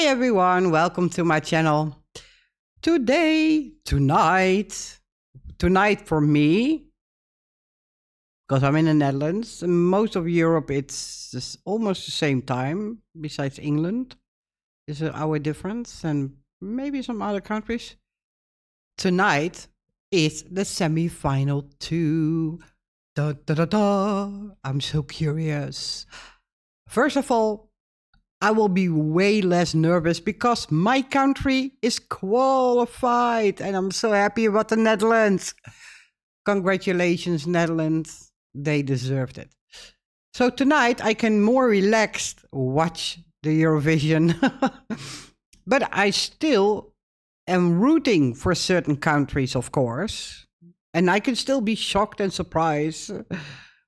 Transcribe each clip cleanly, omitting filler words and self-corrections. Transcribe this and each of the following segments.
everyone, welcome to my channel. Tonight for me, because I'm in the Netherlands, most of Europe it's almost the same time, besides England. There's an hour difference and maybe some other countries. Tonight is the semi-final 2. Da, da, da, da. I'm so curious. First of all, I will be way less nervous because my country is qualified and I'm so happy about the Netherlands. Congratulations, Netherlands. They deserved it. So tonight I can more relaxed watch the Eurovision. But I still am rooting for certain countries, of course. And I can still be shocked and surprised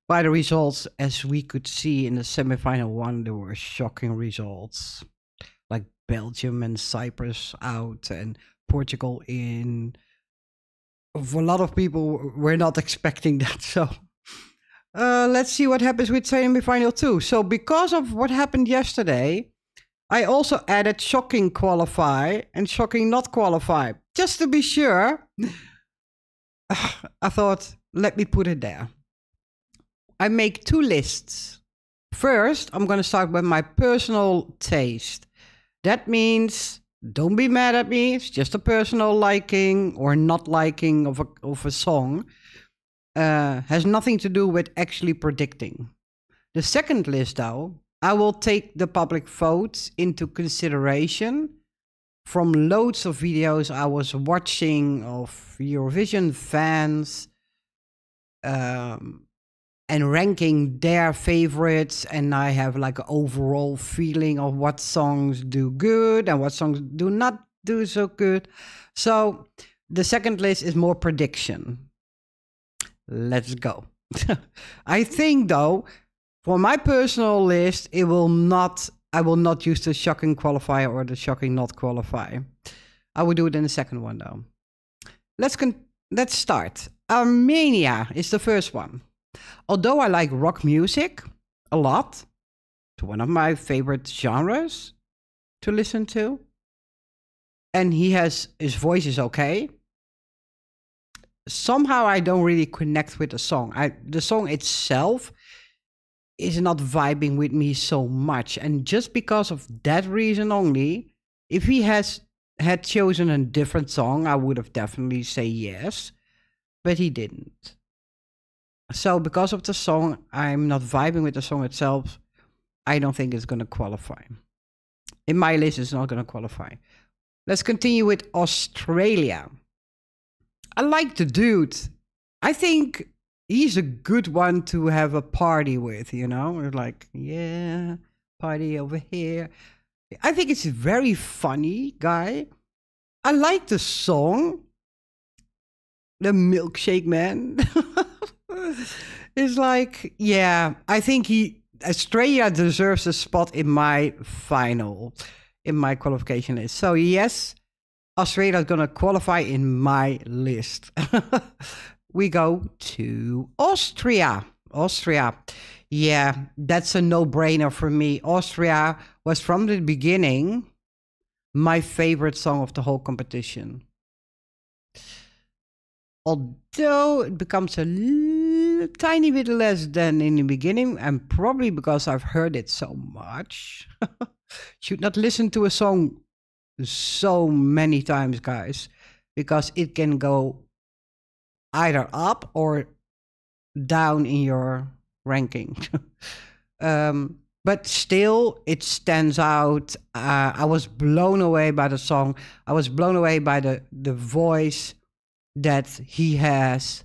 by the results. As we could see in the semifinal one, there were shocking results. Like Belgium and Cyprus out and Portugal in. For a lot of people, we're not expecting that. So let's see what happens with semifinal 2. So because of what happened yesterday, I also added shocking qualify and shocking not qualify. Just to be sure, I thought, let me put it there. I make 2 lists. First, I'm going to start with my personal taste. That means, don't be mad at me. It's just a personal liking or not liking of a song. Has nothing to do with actually predicting. The second list, though, I will take the public votes into consideration from loads of videos I was watching of Eurovision fans and ranking their favorites, and I have like an overall feeling of what songs do good and what songs do not do so good. So the second list is more prediction. Let's go. I think though, for my personal list, I will not use the shocking qualifier or the shocking not qualifier. I will do it in the second one though. Let's start. Armenia is the first one. Although I like rock music a lot, it's one of my favorite genres to listen to, and his voice is okay, somehow I don't really connect with the song. The song itself is not vibing with me so much, and just because of that reason only, if he had chosen a different song, I would have definitely say yes, but he didn't. So because of the song, I'm not vibing with the song itself. I don't think it's going to qualify. In my list, it's not going to qualify. Let's continue with Australia. I like the dude. I think he's a good one to have a party with, you know? Like, yeah, party over here. I think it's a very funny guy. I like the song. The Milkshake Man. It's like, yeah, I think Australia deserves a spot in my qualification list. So yes, Australia is going to qualify in my list. We go to Austria. Yeah, that's a no-brainer for me. Austria was from the beginning my favorite song of the whole competition. Although it becomes a tiny bit less than in the beginning, and probably because I've heard it so much. Should not listen to a song so many times, guys, because it can go either up or down in your ranking. But still, it stands out. I was blown away by the song. I was blown away by the voice that he has.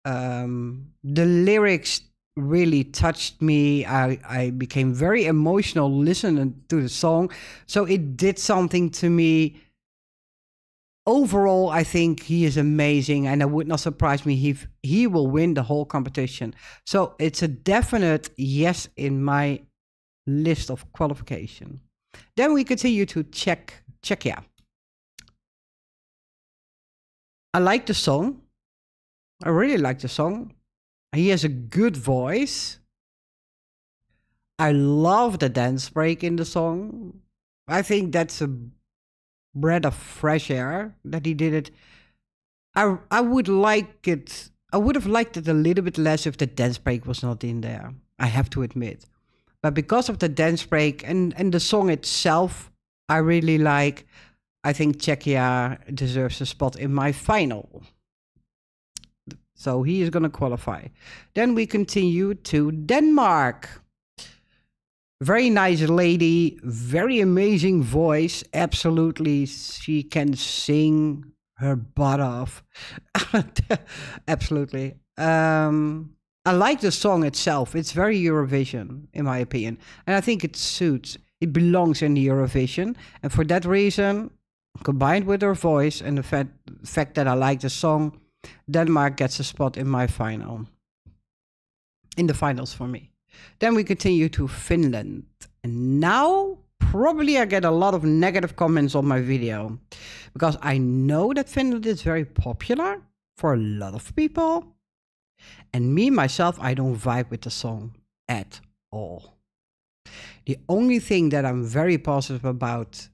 The lyrics really touched me. I became very emotional listening to the song. So it did something to me. Overall, I think he is amazing, and it would not surprise me if he will win the whole competition. So it's a definite yes in my list of qualification. Then we continue to Czechia. I like the song. I really like the song. He has a good voice. I love the dance break in the song. I think that's a breath of fresh air that he did it. I would like it. I would have liked it a little bit less if the dance break was not in there. I have to admit, but because of the dance break and the song itself, I really like. I think Czechia deserves a spot in my final. So he is going to qualify. Then we continue to Denmark. Very nice lady, very amazing voice. Absolutely, she can sing her butt off. Absolutely. I like the song itself. It's very Eurovision, in my opinion. And I think it suits. It belongs in the Eurovision. And for that reason, combined with her voice and the fact that I like the song, Denmark gets a spot in my final. In the finals for me. Then we continue to Finland. And now, probably I get a lot of negative comments on my video. Because I know that Finland is very popular for a lot of people. And me, myself, I don't vibe with the song at all. The only thing that I'm very positive about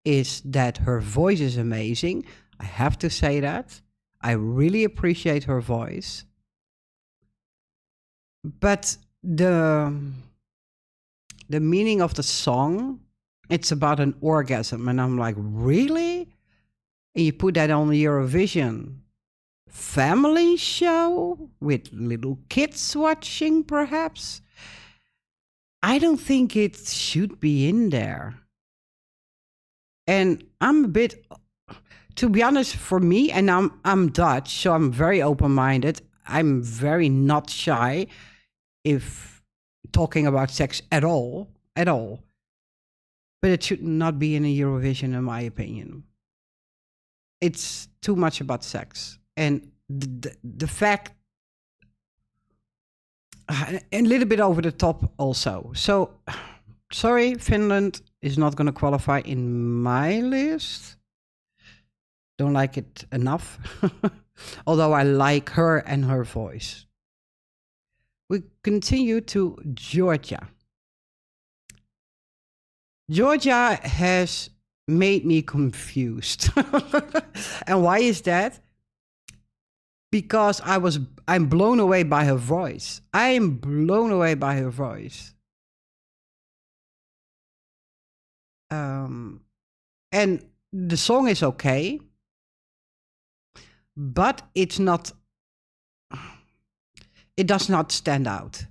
is that her voice is amazing. I have to say that. I really appreciate her voice. But the meaning of the song, it's about an orgasm. And I'm like, really? And you put that on the Eurovision family show with little kids watching, perhaps? I don't think it should be in there. And I'm a bit, to be honest, for me, and I'm Dutch, so I'm very open-minded. I'm very not shy if talking about sex at all. But it should not be in a Eurovision, in my opinion. It's too much about sex. And the fact, a little bit over the top also. So, sorry, Finland is not going to qualify in my list. Don't like it enough. Although I like her and her voice. We continue to Georgia. Georgia has made me confused. And why is that? Because I'm blown away by her voice. I am blown away by her voice. And the song is okay, but it's not, it does not stand out.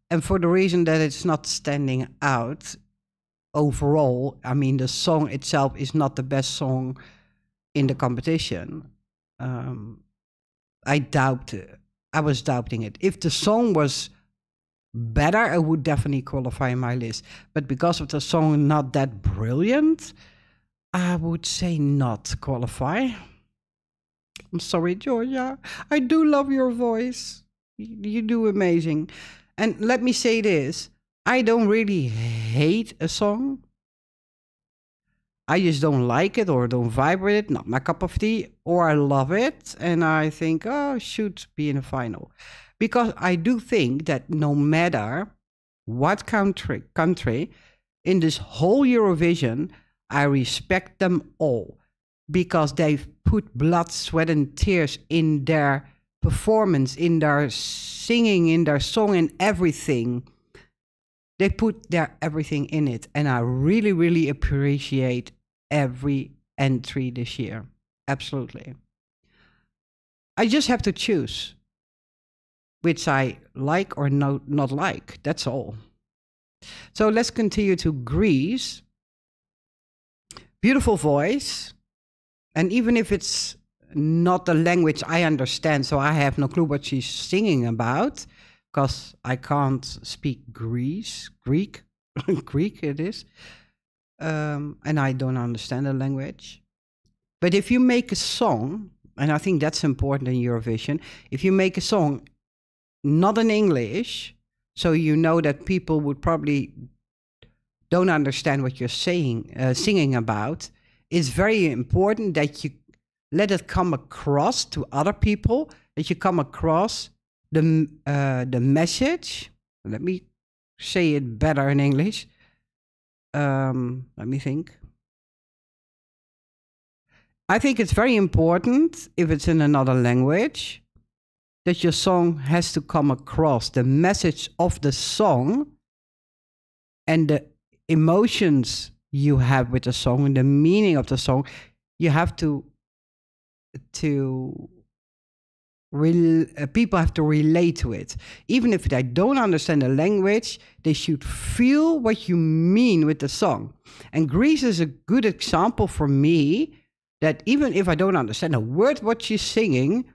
And for the reason that it's not standing out overall, I mean, the song itself is not the best song in the competition. I was doubting it. If the song was better, I would definitely qualify in my list. But because of the song not that brilliant, I would say not qualify. I'm sorry, Georgia. I do love your voice. You do amazing. And let me say this. I don't really hate a song. I just don't like it or don't vibe with it. Not my cup of tea. Or I love it. And I think, oh, should be in the final. Because I do think that no matter what country in this whole Eurovision, I respect them all. Because they've put blood, sweat, and tears in their performance, in their singing, in their song, and everything. They put their everything in it. And I really, really appreciate every entry this year. Absolutely. I just have to choose which I like or not like. That's all. So let's continue to Greece. Beautiful voice. And even if it's not the language I understand, so I have no clue what she's singing about, because I can't speak Greek. Greek it is. And I don't understand the language. But if you make a song, and I think that's important in Eurovision, if you make a song not in English, so you know that people would probably don't understand what you're singing about, it's very important that you let it come across to other people, that you come across the message. Let me say it better in English. Let me think. I think it's very important if it's in another language that your song has to come across the message of the song and the emotions you have with the song and the meaning of the song. You have to people have to relate to it. Even if they don't understand the language, they should feel what you mean with the song. And Greece is a good example for me that even if I don't understand a word what she's singing,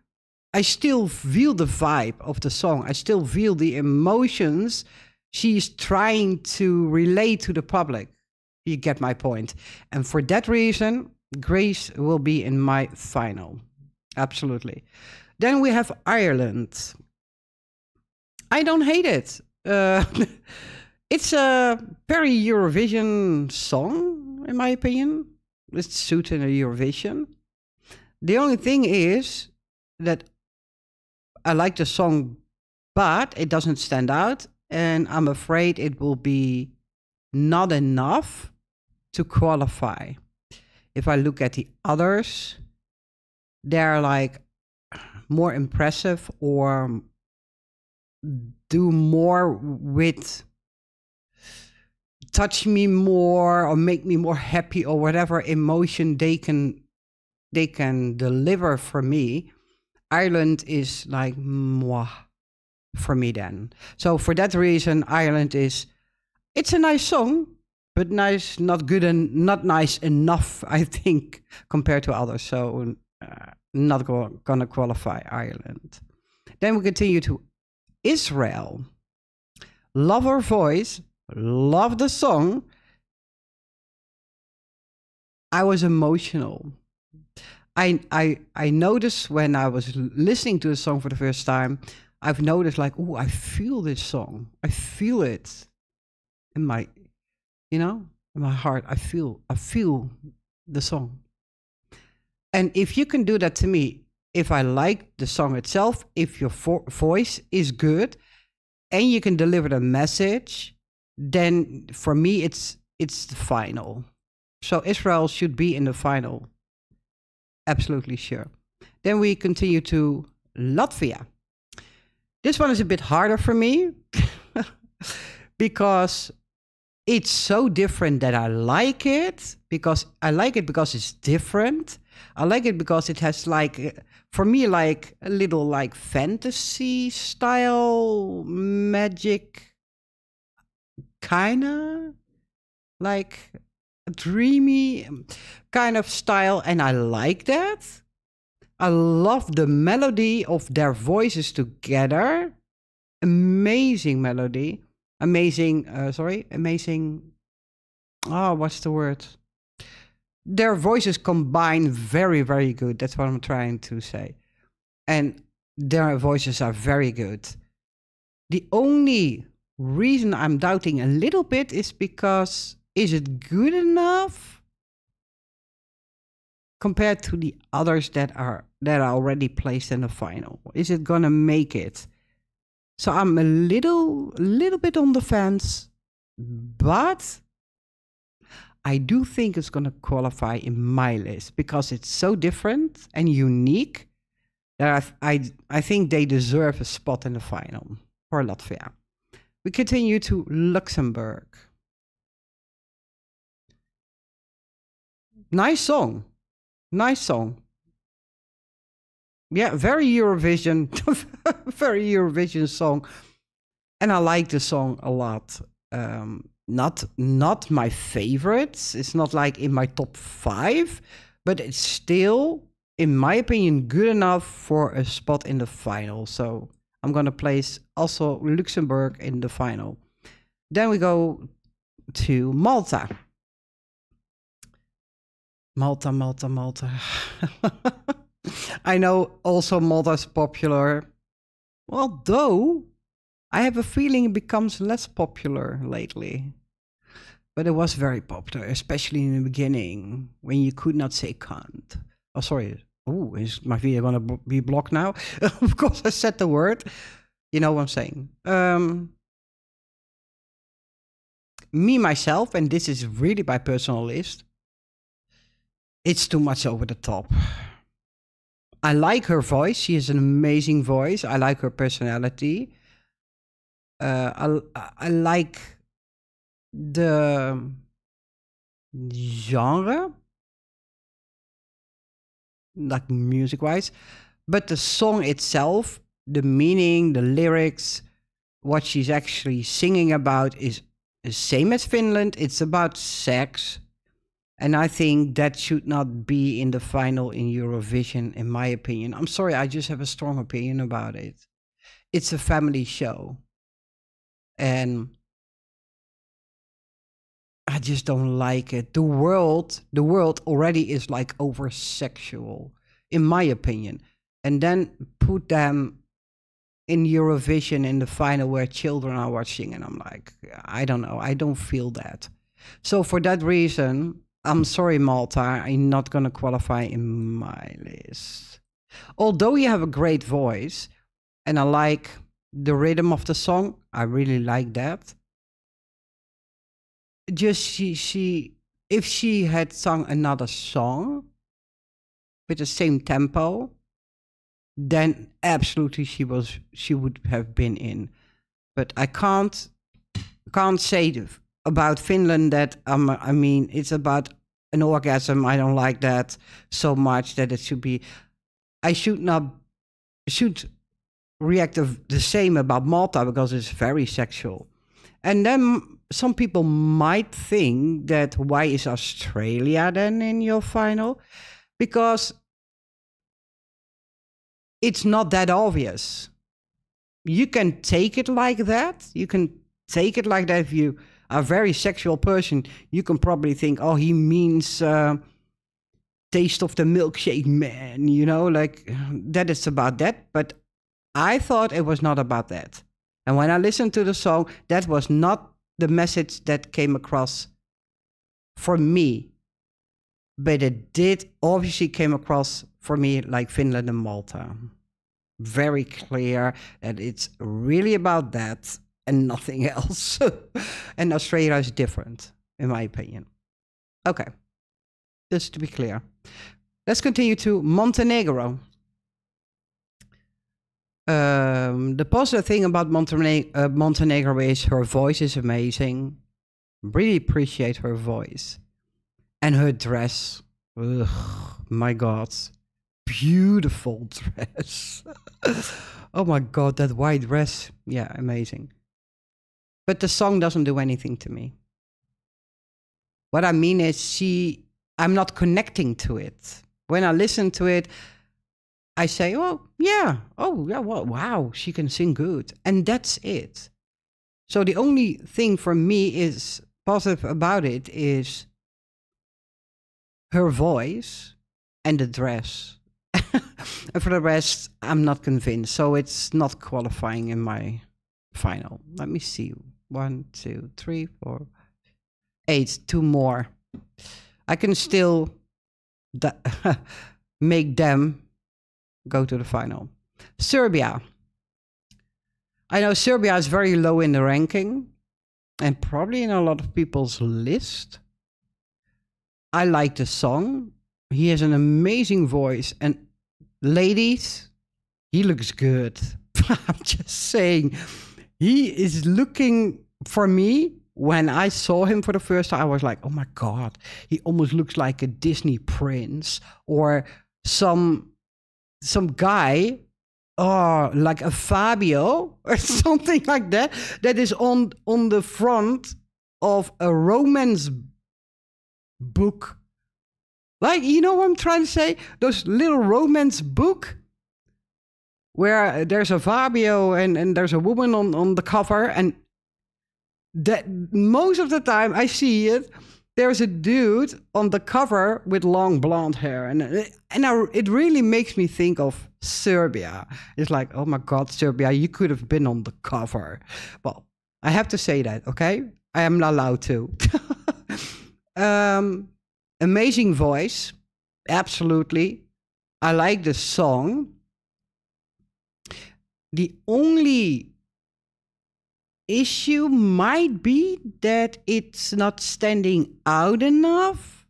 I still feel the vibe of the song. I still feel the emotions she's trying to relate to the public. You get my point. And for that reason, Greece will be in my final. Absolutely. Then we have Ireland. I don't hate it. It's a very Eurovision song, in my opinion. It's suited a Eurovision. The only thing is that I like the song, but it doesn't stand out. And I'm afraid it will be not enough to qualify. If I look at the others, they're like more impressive or do more with touch me more or make me more happy or whatever emotion they can deliver for me. Ireland is like mwah for me then. So for that reason, Ireland it's a nice song, but nice, not good and not nice enough, I think, compared to others. So not gonna qualify Ireland. Then we continue to Israel. Love her voice, love the song. I was emotional. I noticed when I was listening to the song for the first time, I've noticed like, oh, I feel this song. I feel it in my, in my heart. I feel the song. And if you can do that to me, if I like the song itself, if your voice is good and you can deliver the message, then for me, it's the final. So Israel should be in the final. Absolutely sure. Then we continue to Latvia. This one is a bit harder for me because it's so different that I like it because it's different. I like it because it has like, for me, like a little like fantasy style magic, kinda like a dreamy kind of style. And I like that. I love the melody of their voices together. Amazing melody. Amazing. Oh, what's the word? Their voices combine very, very good. That's what I'm trying to say. And their voices are very good. The only reason I'm doubting a little bit is because is it good enough compared to the others that are already placed in the final? Is it gonna make it? So I'm a little bit on the fence, but I do think it's gonna qualify in my list because it's so different and unique that I think they deserve a spot in the final for Latvia. We continue to Luxembourg. Nice song. Nice song. Yeah, very Eurovision, very Eurovision song. And I like the song a lot. Not my favorites. It's not like in my top 5, but it's still, in my opinion, good enough for a spot in the final. So I'm going to place also Luxembourg in the final. Then we go to Malta. Malta. I know also Malta's popular. Although I have a feeling it becomes less popular lately. But it was very popular, especially in the beginning when you could not say cunt. Oh, sorry. Oh, is my video going to be blocked now? Of course, I said the word. You know what I'm saying. me, myself, and this is really my personal list, it's too much over the top. I like her voice. She has an amazing voice. I like her personality. I like the genre, like music-wise, but the song itself, the meaning, the lyrics, what she's actually singing about is the same as Finland. It's about sex. And I think that should not be in the final in Eurovision, in my opinion. I'm sorry, I just have a strong opinion about it. It's a family show. And I just don't like it. The world already is like over sexual, in my opinion. And then put them in Eurovision in the final where children are watching, and I'm like, I don't know. I don't feel that. So for that reason, I'm sorry, Malta, I'm not going to qualify in my list. Although you have a great voice, and I like the rhythm of the song, I really like that. Just if she had sung another song with the same tempo, then absolutely she would have been in. But I can't say about Finland that I mean, it's about an orgasm. I don't like that so much that it should be. I should react the same about Malta because it's very sexual. And then some people might think that why is Australia then in your final? Because it's not that obvious. You can take it like that. You can take it like that if you are a very sexual person. You can probably think, oh, he means taste of the milkshake man, you know, like that is about that. But I thought it was not about that. And when I listened to the song, that was not the message that came across for me. But it did obviously came across for me like Finland and Malta. Very clear that it's really about that and nothing else. And Australia is different, in my opinion. Okay, just to be clear. Let's continue to Montenegro. The positive thing about Montenegro is her voice is amazing. Really appreciate her voice. And her dress. Ugh, my God. Beautiful dress. Oh my God, that white dress. Yeah, amazing. But the song doesn't do anything to me. What I mean is I'm not connecting to it. When I listen to it, I say, oh yeah, well, wow, she can sing good. And that's it. So the only thing for me is positive about it is her voice and the dress. And for the rest, I'm not convinced. So it's not qualifying in my final. Let me see. 1, 2, 3, 4, 8. 2 more. I can still make them go to the final. Serbia. I know Serbia is very low in the ranking and probably in a lot of people's list. I like the song. He has an amazing voice. And ladies, he looks good. I'm just saying. He is looking, for me, when I saw him for the first time, I was like, oh my God, he almost looks like a Disney prince or some guy, like a Fabio or something like that, that is on the front of a romance book. Like, you know what I'm trying to say? Those little romance book where there's a Fabio and there's a woman on the cover, and that most of the time I see it, there's a dude on the cover with long blonde hair, and it really makes me think of Serbia. It's like, oh my God, Serbia, you could have been on the cover. Well, I have to say that, okay? I am not allowed to. Amazing voice, absolutely. I like the song. The only issue might be that it's not standing out enough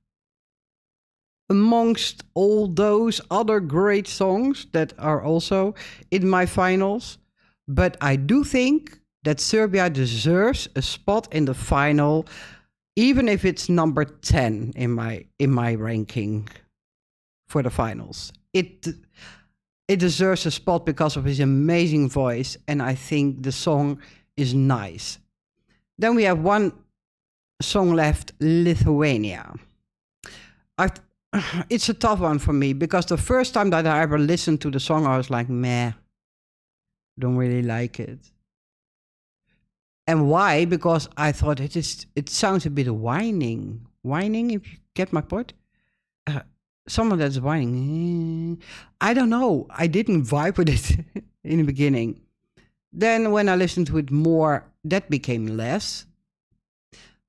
amongst all those other great songs that are also in my finals. But I do think that Serbia deserves a spot in the final, even if it's number 10 in my ranking for the finals. It deserves a spot because of his amazing voice, and I think the song is nice. Then we have one song left, Lithuania. It's a tough one for me because the first time that I ever listened to the song, I was like, meh, don't really like it. And why? Because I thought it sounds a bit whining. Whining, if you get my point. Someone that's whining. I don't know. I didn't vibe with it in the beginning. Then when I listened to it more, that became less.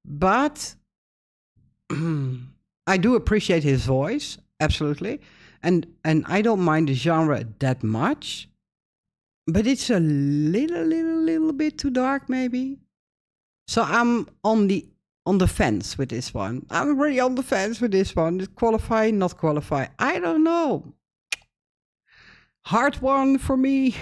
But I do appreciate his voice, absolutely. And I don't mind the genre that much. But it's a little bit too dark, maybe. So I'm on the fence with this one. I'm really on the fence with this one. Qualify, not qualify. I don't know. Hard one for me.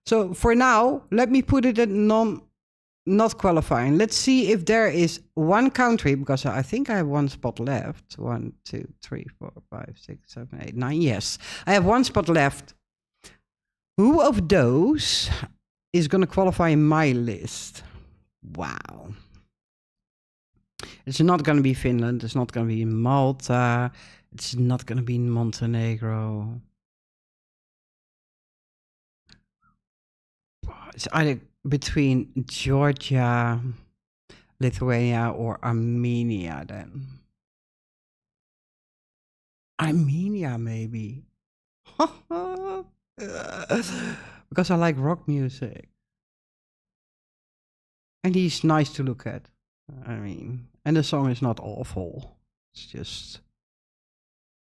So for now, let me put it at not qualifying. Let's see if there is one country, because I think I have one spot left. 1, 2, 3, 4, 5, 6, 7, 8, 9. Yes, I have one spot left. Who of those is going to qualify in my list? Wow. It's not going to be Finland. It's not going to be Malta. It's not going to be Montenegro. It's either between Georgia, Lithuania, or Armenia then. Armenia, maybe. Because I like rock music. And he's nice to look at. I mean, and the song is not awful. It's just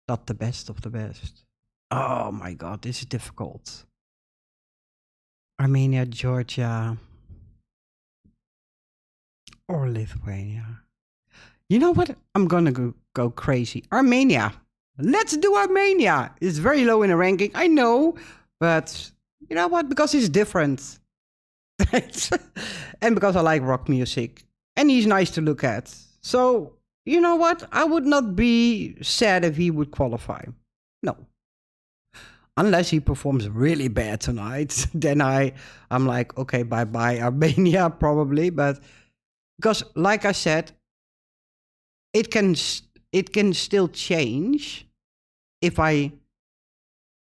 not the best of the best. Oh my God, this is difficult. Armenia, Georgia, or Lithuania. You know what? I'm gonna go crazy. Armenia. Let's do Armenia. It's very low in the ranking, I know, but you know what? Because it's different. And because I like rock music. And he's nice to look at. So, you know what? I would not be sad if he would qualify. No. Unless he performs really bad tonight. Then I'm like, okay, bye-bye Armenia, probably. But because, like I said, it can still change if I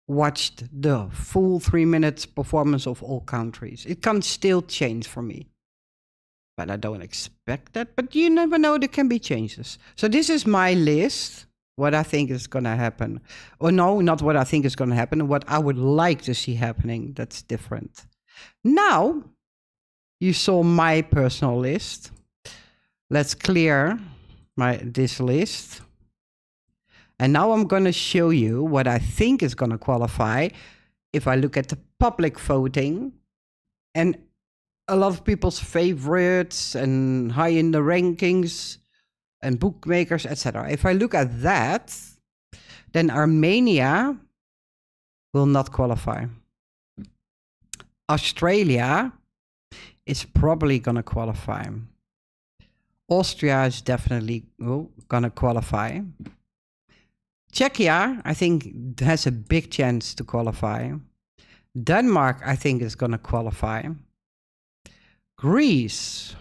watched the full 3 minutes performance of all countries. It can still change for me. But I don't expect that. But you never know, there can be changes. So this is my list, what I think is going to happen. Or no, not what I think is going to happen, what I would like to see happening. That's different. Now, you saw my personal list. Let's clear this list. And now I'm going to show you what I think is going to qualify if I look at the public voting and a lot of people's favorites and high in the rankings and bookmakers, etc. If I look at that, then Armenia will not qualify. Australia is probably going to qualify. Austria is definitely going to qualify. Czechia, I think, has a big chance to qualify. Denmark, I think, is going to qualify. Greece.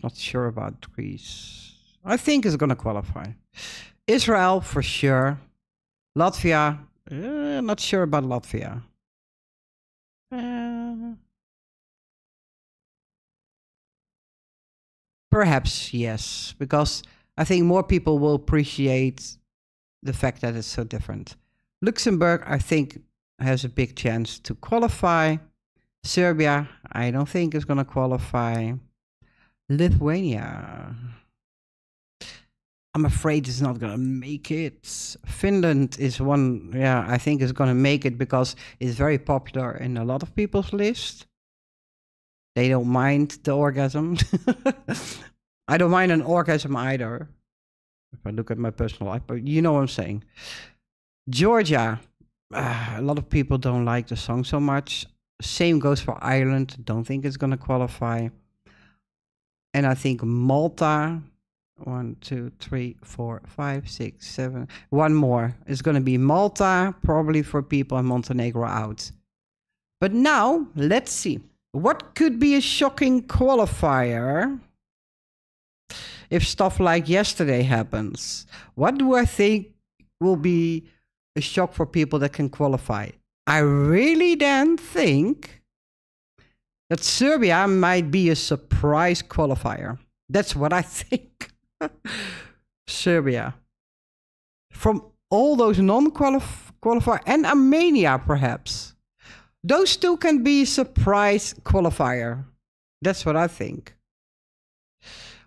Not sure about Greece. I think is going to qualify. Israel, for sure. Latvia, not sure about Latvia. Perhaps, yes, because I think more people will appreciate the fact that it's so different. Luxembourg, I think, has a big chance to qualify. Serbia, I don't think is going to qualify. Lithuania, I'm afraid it's not gonna make it. Finland is one, yeah, I think is gonna make it because it's very popular in a lot of people's list. They don't mind the orgasm. I don't mind an orgasm either. If I look at my personal life, but you know what I'm saying. Georgia, a lot of people don't like the song so much. Same goes for Ireland. Don't think it's gonna qualify. And I think Malta, 1, 2, 3, 4, 5, 6, 7. One more. It's going to be Malta, probably for people in Montenegro out. But now, let's see. What could be a shocking qualifier if stuff like yesterday happens? What do I think will be a shock for people that can qualify? I really then think that Serbia might be a surprise qualifier. That's what I think. Serbia. From all those non-qualifier and Armenia, perhaps. Those two can be a surprise qualifier. That's what I think.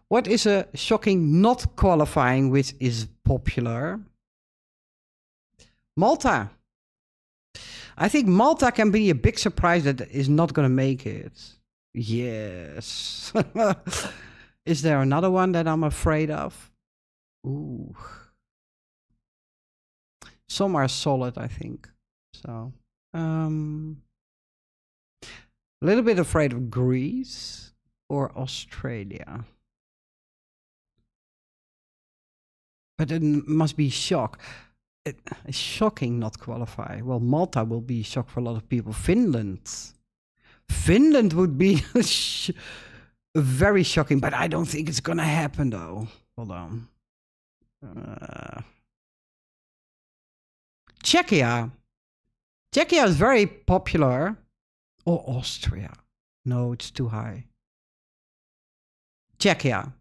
What is a shocking not qualifying which is popular? Malta. I think Malta can be a big surprise that is not going to make it. Yes. Is there another one that I'm afraid of? Ooh. Some are solid, I think. So, a little bit afraid of Greece or Australia. But it must be shock. It's shocking not qualify. Well, Malta will be a shock for a lot of people. Finland. Finland would be very shocking, but I don't think it's gonna happen though. Hold on. Czechia. Czechia is very popular. Or Austria. No, it's too high. Czechia.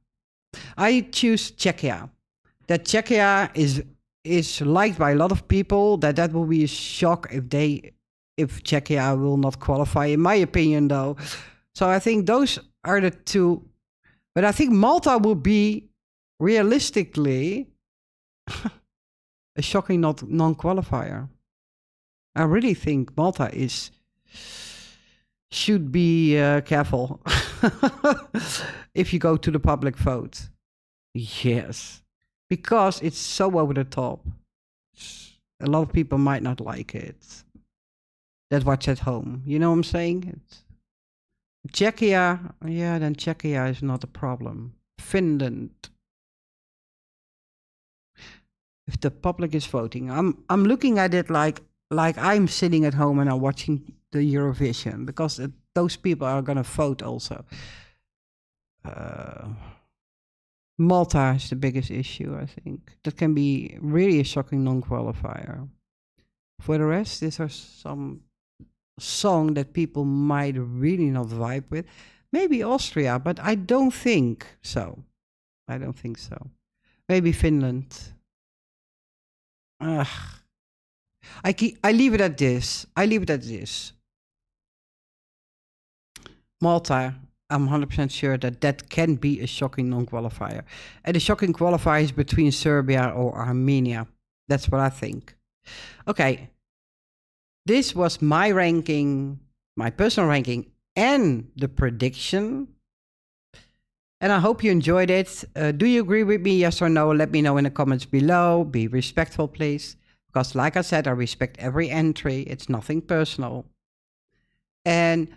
I choose Czechia. That Czechia is liked by a lot of people. That will be a shock if Czechia will not qualify, in my opinion, though. So I think those are the two. But I think Malta will be realistically a shocking non-qualifier. I really think Malta should be careful if you go to the public vote. Yes, because it's so over the top. A lot of people might not like it. That watch at home. You know what I'm saying? Czechia, yeah, then Czechia is not a problem. Finland. If the public is voting, I'm looking at it like I'm sitting at home and I'm watching the Eurovision, because those people are gonna vote also. Malta is the biggest issue, I think. That can be really a shocking non-qualifier. For the rest, these are some song that people might really not vibe with. Maybe Austria, but I don't think so. I don't think so. Maybe Finland. I leave it at this. I leave it at this. Malta, I'm 100% sure that can be a shocking non-qualifier. And the shocking qualifier is between Serbia or Armenia. That's what I think. Okay. This was my ranking, my personal ranking, and the prediction. And I hope you enjoyed it. Do you agree with me, yes or no? Let me know in the comments below. Be respectful, please. Because like I said, I respect every entry. It's nothing personal. And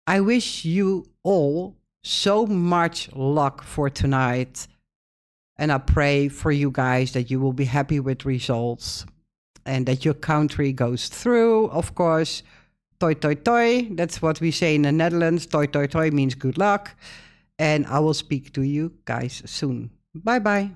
I wish you all so much luck for tonight. And I pray for you guys that you will be happy with results. And that your country goes through, of course. Toi, toi, toi. That's what we say in the Netherlands. Toi, toi, toi means good luck. And I will speak to you guys soon. Bye-bye.